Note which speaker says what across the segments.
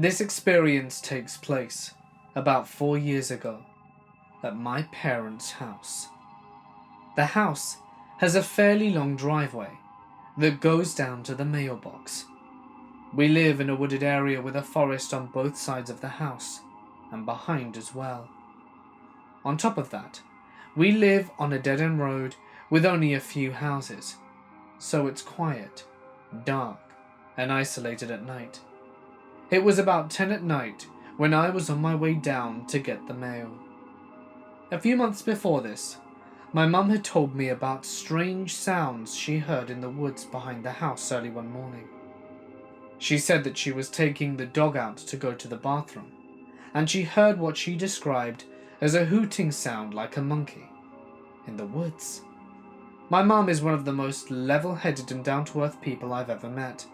Speaker 1: This experience takes place about 4 years ago at my parents' house. The house has a fairly long driveway that goes down to the mailbox. We live in a wooded area with a forest on both sides of the house and behind as well. On top of that, we live on a dead-end road with only a few houses, so it's quiet, dark, and isolated at night. It was about 10 at night when I was on my way down to get the mail. A few months before this, my mum had told me about strange sounds she heard in the woods behind the house early one morning. She said that she was taking the dog out to go to the bathroom, and she heard what she described as a hooting sound like a monkey in the woods. My mum is one of the most level-headed and down-to-earth people I've ever met.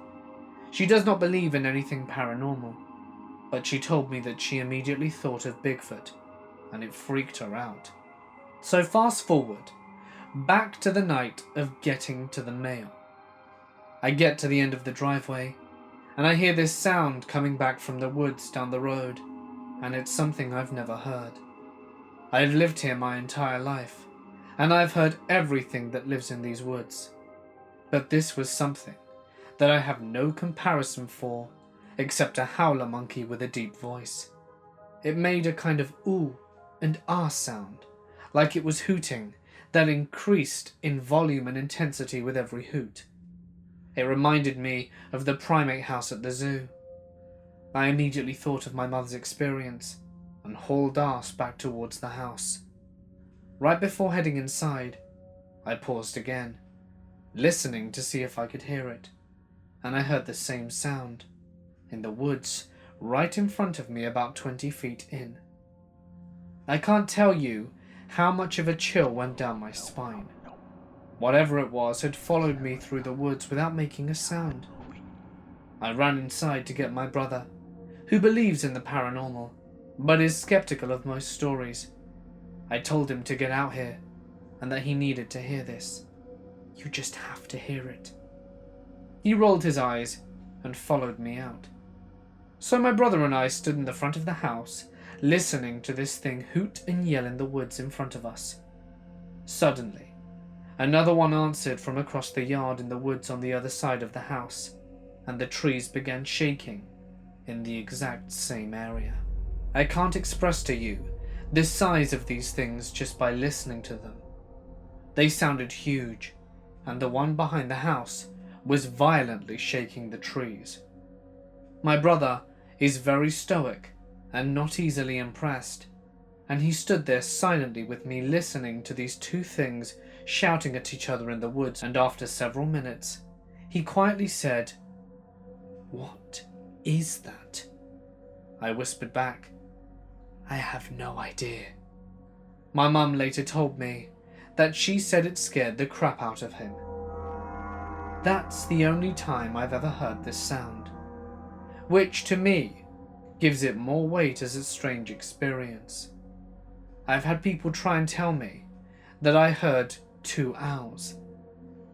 Speaker 1: She does not believe in anything paranormal, but she told me that she immediately thought of Bigfoot, and it freaked her out. So fast forward, back to the night of getting to the mail. I get to the end of the driveway, and I hear this sound coming back from the woods down the road, and it's something I've never heard. I've lived here my entire life, and I've heard everything that lives in these woods. But this was something that I have no comparison for, except a howler monkey with a deep voice. It made a kind of ooh and ah sound, like it was hooting, that increased in volume and intensity with every hoot. It reminded me of the primate house at the zoo. I immediately thought of my mother's experience and hauled ass back towards the house. Right before heading inside, I paused again, listening to see if I could hear it, and I heard the same sound, in the woods, right in front of me about 20 feet in. I can't tell you how much of a chill went down my spine. Whatever it was had followed me through the woods without making a sound. I ran inside to get my brother, who believes in the paranormal, but is skeptical of most stories. I told him to get out here, and that he needed to hear this. You just have to hear it. He rolled his eyes and followed me out. So my brother and I stood in the front of the house, listening to this thing hoot and yell in the woods in front of us. Suddenly, another one answered from across the yard in the woods on the other side of the house, and the trees began shaking in the exact same area. I can't express to you the size of these things just by listening to them. They sounded huge, and the one behind the house was violently shaking the trees. My brother is very stoic and not easily impressed, and he stood there silently with me listening to these two things shouting at each other in the woods, and after several minutes, he quietly said, "What is that?" I whispered back, "I have no idea." My mum later told me that she said it scared the crap out of him. That's the only time I've ever heard this sound, which to me gives it more weight as a strange experience. I've had people try and tell me that I heard 2 owls.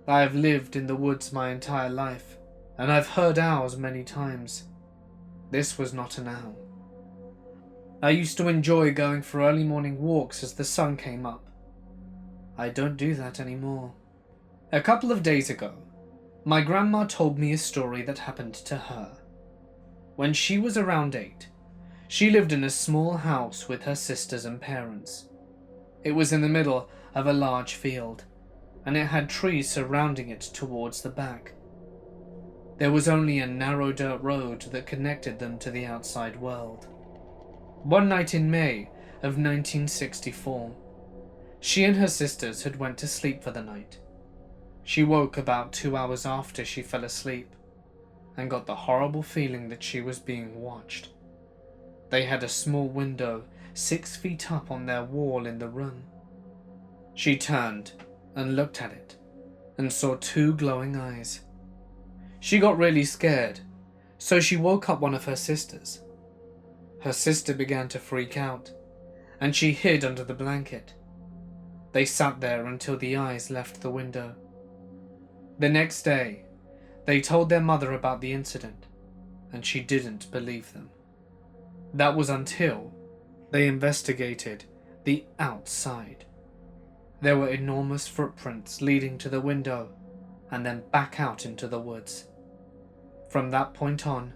Speaker 1: I have lived in the woods my entire life, and I've heard owls many times. This was not an owl. I used to enjoy going for early morning walks as the sun came up. I don't do that anymore. A couple of days ago, my grandma told me a story that happened to her. When she was around 8, she lived in a small house with her sisters and parents. It was in the middle of a large field, and it had trees surrounding it towards the back. There was only a narrow dirt road that connected them to the outside world. One night in May of 1964, she and her sisters had went to sleep for the night. She woke about 2 hours after she fell asleep and got the horrible feeling that she was being watched. They had a small window 6 feet up on their wall in the room. She turned and looked at it and saw 2 glowing eyes. She got really scared, so she woke up one of her sisters. Her sister began to freak out, and she hid under the blanket. They sat there until the eyes left the window. The next day, they told their mother about the incident, and she didn't believe them. That was until they investigated the outside. There were enormous footprints leading to the window and then back out into the woods. From that point on,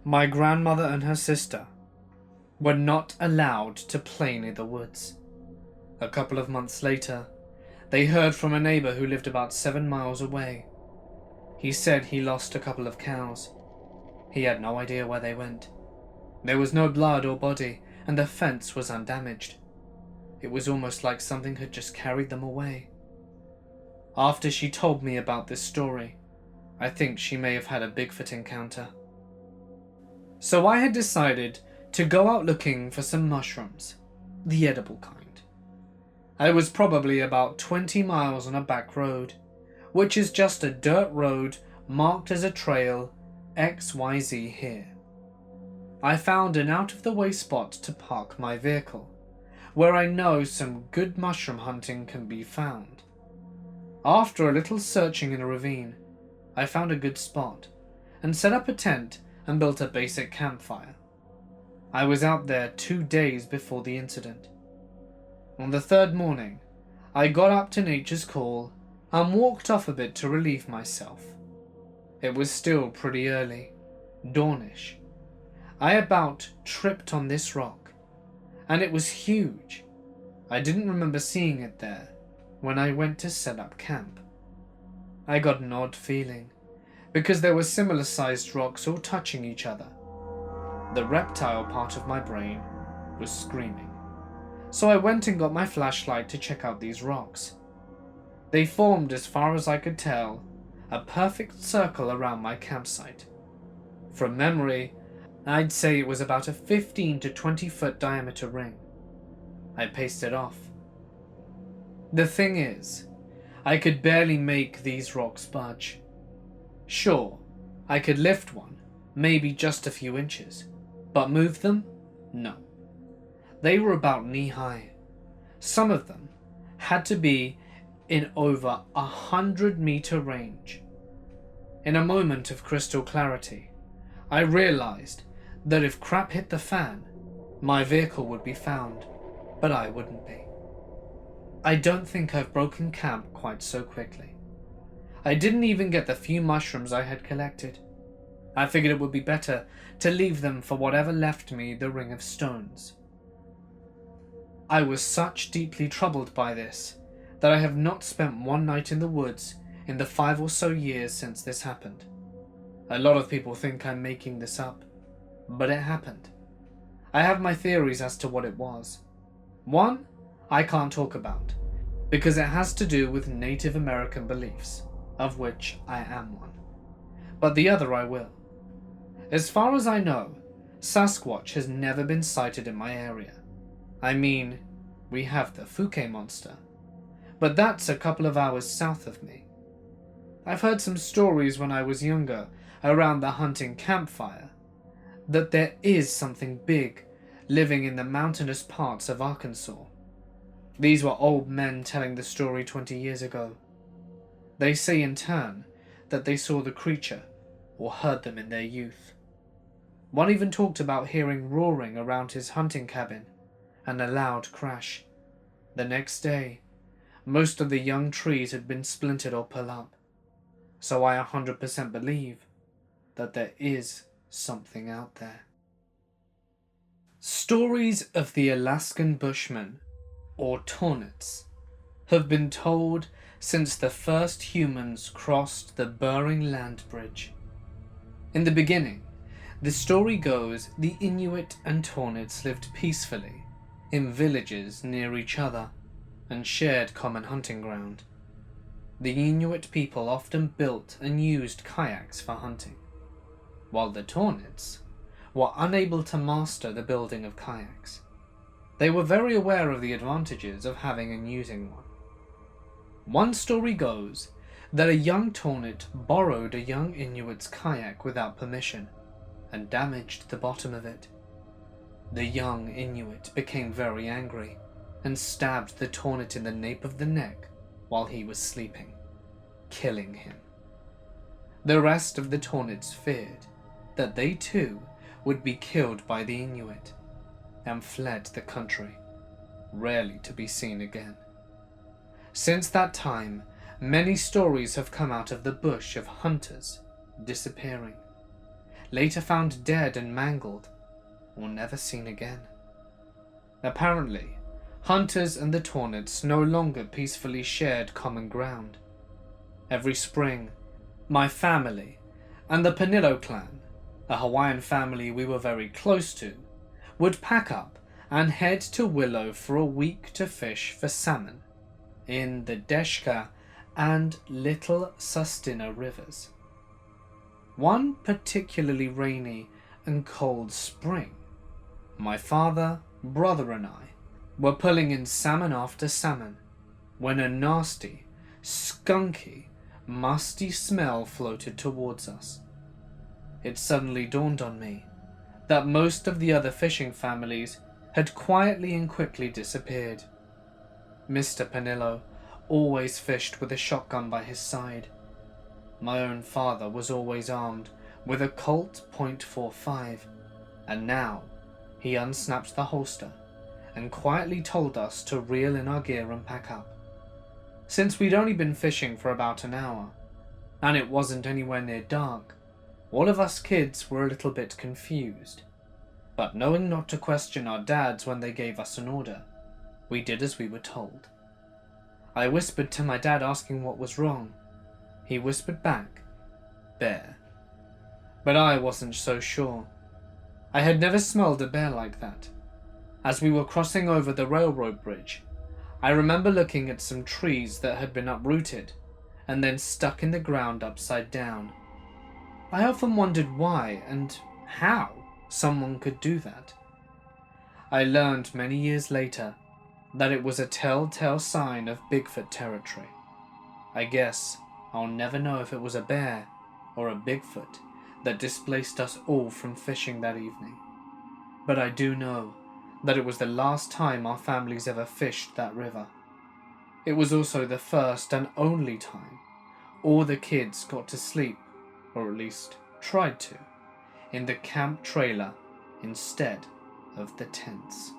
Speaker 1: my grandmother and her sister were not allowed to play near the woods. A couple of months later, they heard from a neighbor who lived about 7 miles away. He said he lost a couple of cows. He had no idea where they went. There was no blood or body, and the fence was undamaged. It was almost like something had just carried them away. After she told me about this story, I think she may have had a Bigfoot encounter. So I had decided to go out looking for some mushrooms, the edible kind. I was probably about 20 miles on a back road, which is just a dirt road marked as a trail XYZ here. I found an out-of-the-way spot to park my vehicle, where I know some good mushroom hunting can be found. After a little searching in a ravine, I found a good spot and set up a tent and built a basic campfire. I was out there 2 days before the incident. On the third morning, I got up to nature's call and walked off a bit to relieve myself. It was still pretty early, dawnish. I about tripped on this rock, and it was huge. I didn't remember seeing it there when I went to set up camp. I got an odd feeling, because there were similar sized rocks all touching each other. The reptile part of my brain was screaming, so I went and got my flashlight to check out these rocks. They formed, as far as I could tell, a perfect circle around my campsite. From memory, I'd say it was about a 15 to 20 foot diameter ring. I paced it off. The thing is, I could barely make these rocks budge. Sure, I could lift one, maybe just a few inches, but move them? No. They were about knee high. Some of them had to be in over 100-meter range. In a moment of crystal clarity, I realized that if crap hit the fan, my vehicle would be found, but I wouldn't be. I don't think I've broken camp quite so quickly. I didn't even get the few mushrooms I had collected. I figured it would be better to leave them for whatever left me the ring of stones. I was such deeply troubled by this that I have not spent one night in the woods in the 5 or so years since this happened. A lot of people think I'm making this up, but it happened. I have my theories as to what it was. One, I can't talk about, because it has to do with Native American beliefs, of which I am one. But the other I will. As far as I know, Sasquatch has never been sighted in my area. I mean, we have the Fouquet monster, but that's a couple of hours south of me. I've heard some stories when I was younger, around the hunting campfire, that there is something big living in the mountainous parts of Arkansas. These were old men telling the story 20 years ago. They say in turn that they saw the creature or heard them in their youth. One even talked about hearing roaring around his hunting cabin and a loud crash. The next day, most of the young trees had been splintered or pulled up, so I 100% believe that there is something out there. Stories of the Alaskan Bushmen, or Tornets, have been told since the first humans crossed the Bering Land Bridge. In the beginning, the story goes the Inuit and Tornets lived peacefully in villages near each other and shared common hunting ground. The Inuit people often built and used kayaks for hunting, while the Tornets were unable to master the building of kayaks. They were very aware of the advantages of having and using one. One story goes that a young Tornet borrowed a young Inuit's kayak without permission and damaged the bottom of it. The young Inuit became very angry and stabbed the Tornet in the nape of the neck while he was sleeping, killing him. The rest of the Tornets feared that they too would be killed by the Inuit and fled the country, rarely to be seen again. Since that time, many stories have come out of the bush of hunters disappearing, later found dead and mangled, or never seen again. Apparently, hunters and the Tornets no longer peacefully shared common ground. Every spring, my family and the Panillo clan, a Hawaiian family we were very close to, would pack up and head to Willow for a week to fish for salmon in the Deshka and Little Sustinna rivers. One particularly rainy and cold spring, my father, brother and I were pulling in salmon after salmon when a nasty, skunky, musty smell floated towards us. It suddenly dawned on me that most of the other fishing families had quietly and quickly disappeared. Mr. Panillo always fished with a shotgun by his side. My own father was always armed with a Colt .45, and now he unsnapped the holster and quietly told us to reel in our gear and pack up. Since we'd only been fishing for about an hour, and it wasn't anywhere near dark, all of us kids were a little bit confused. But knowing not to question our dads when they gave us an order, we did as we were told. I whispered to my dad asking what was wrong. He whispered back, "Bear." But I wasn't so sure. I had never smelled a bear like that. As we were crossing over the railroad bridge, I remember looking at some trees that had been uprooted and then stuck in the ground upside down. I often wondered why and how someone could do that. I learned many years later that it was a telltale sign of Bigfoot territory. I guess I'll never know if it was a bear or a Bigfoot that displaced us all from fishing that evening. But I do know that it was the last time our families ever fished that river. It was also the first and only time all the kids got to sleep, or at least tried to, in the camp trailer instead of the tents.